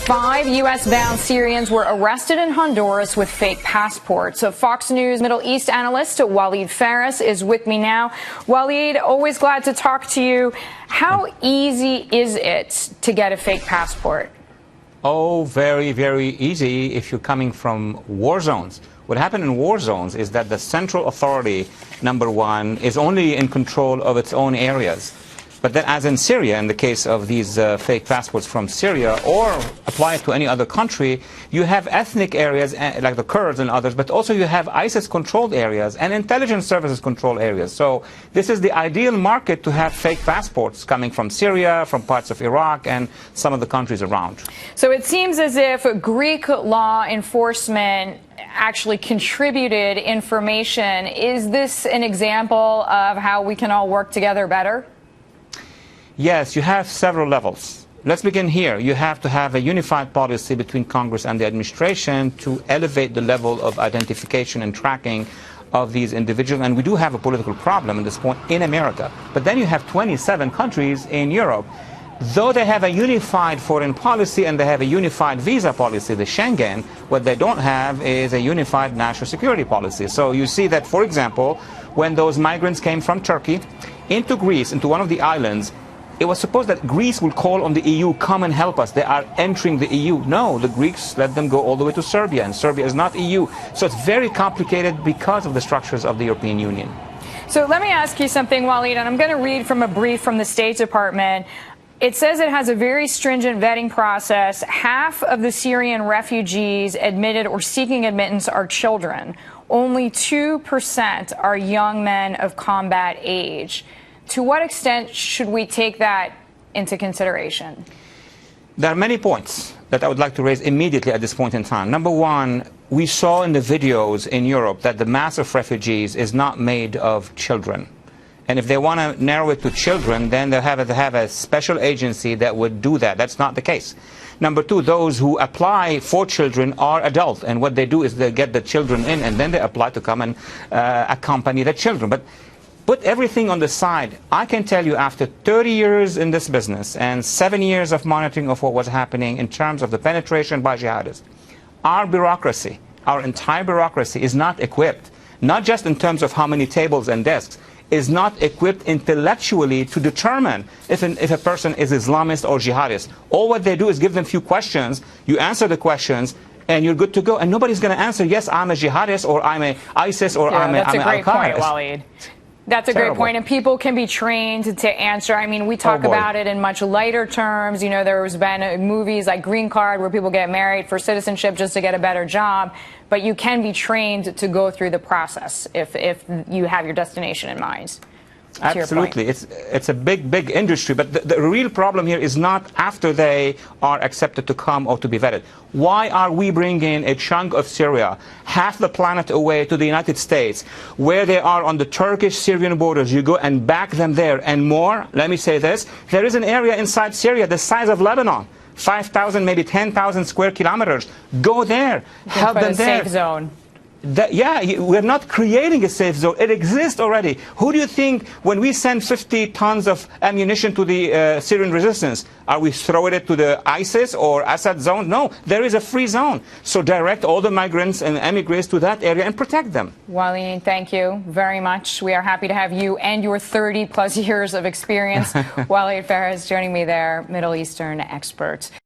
5 U.S.-bound Syrians were arrested in Honduras with fake passports. So Fox News Middle East analyst Walid Phares is with me now. Walid, always glad to talk to you. How easy is it to get a fake passport? Oh, very, very easy if you're coming from war zones. What happened in war zones is that the central authority, number one, is only in control of its own areas. But then, as in Syria, in the case of these fake passports from Syria, or apply it to any other country, you have ethnic areas like the Kurds and others, but also you have ISIS-controlled areas and intelligence services-controlled areas. So this is the ideal market to have fake passports coming from Syria, from parts of Iraq, and some of the countries around. So it seems as if Greek law enforcement actually contributed information. Is this an example of how we can all work together better? Yes, you have several levels. Let's begin here. You have to have a unified policy between Congress and the administration to elevate the level of identification and tracking of these individuals. And we do have a political problem at this point in America. But then you have 27 countries in Europe. Though they have a unified foreign policy and they have a unified visa policy, the Schengen, what they don't have is a unified national security policy. So you see that, for example, when those migrants came from Turkey into Greece, into one of the islands, it was supposed that Greece will call on the EU, come and help us. They are entering the EU. No, the Greeks let them go all the way to Serbia, and Serbia is not EU. So it's very complicated because of the structures of the European Union. So let me ask you something, Walid, and I'm going to read from a brief from the State Department. It says it has a very stringent vetting process. Half of the Syrian refugees admitted or seeking admittance are children. Only 2% are young men of combat age. To what extent should we take that into consideration? There are many points that I would like to raise immediately at this point in time. Number one, we saw in the videos in Europe that the mass of refugees is not made of children. And if they want to narrow it to children, then they have to have a special agency that would do that. That's not the case. Number two, those who apply for children are adults. And what they do is they get the children in, and then they apply to come and accompany the children. But put everything on the side. I can tell you, after 30 years in this business and 7 years of monitoring of what was happening in terms of the penetration by jihadists, our bureaucracy, our entire bureaucracy is not equipped, not just in terms of how many tables and desks, is not equipped intellectually to determine if a person is Islamist or jihadist. All what they do is give them a few questions, you answer the questions, and you're good to go. And nobody's going to answer, yes, I'm a jihadist, or I'm a ISIS, or I'm a Al-Qaeda. That's a great point, Walid. That's a great point, and people can be trained to answer. I mean, we talk about it in much lighter terms. You know, there's been movies like Green Card where people get married for citizenship just to get a better job, but you can be trained to go through the process if you have your destination in mind. Absolutely. It's a big industry, but the real problem here is not after they are accepted to come or to be vetted. Why are we bringing a chunk of Syria, half the planet away, to the United States, where they are on the Turkish-Syrian borders? You go and back them there. And more, let me say this, there is an area inside Syria the size of Lebanon, 5,000, maybe 10,000 square kilometers. Go there, help them there. Safe zone. Yeah, we're not creating a safe zone. It exists already. Who do you think, when we send 50 tons of ammunition to the Syrian resistance, are we throwing it to the ISIS or Assad zone? No, there is a free zone. So direct all the migrants and emigres to that area and protect them. Walid, thank you very much. We are happy to have you and your 30-plus years of experience. Walid Phares joining me there, Middle Eastern expert.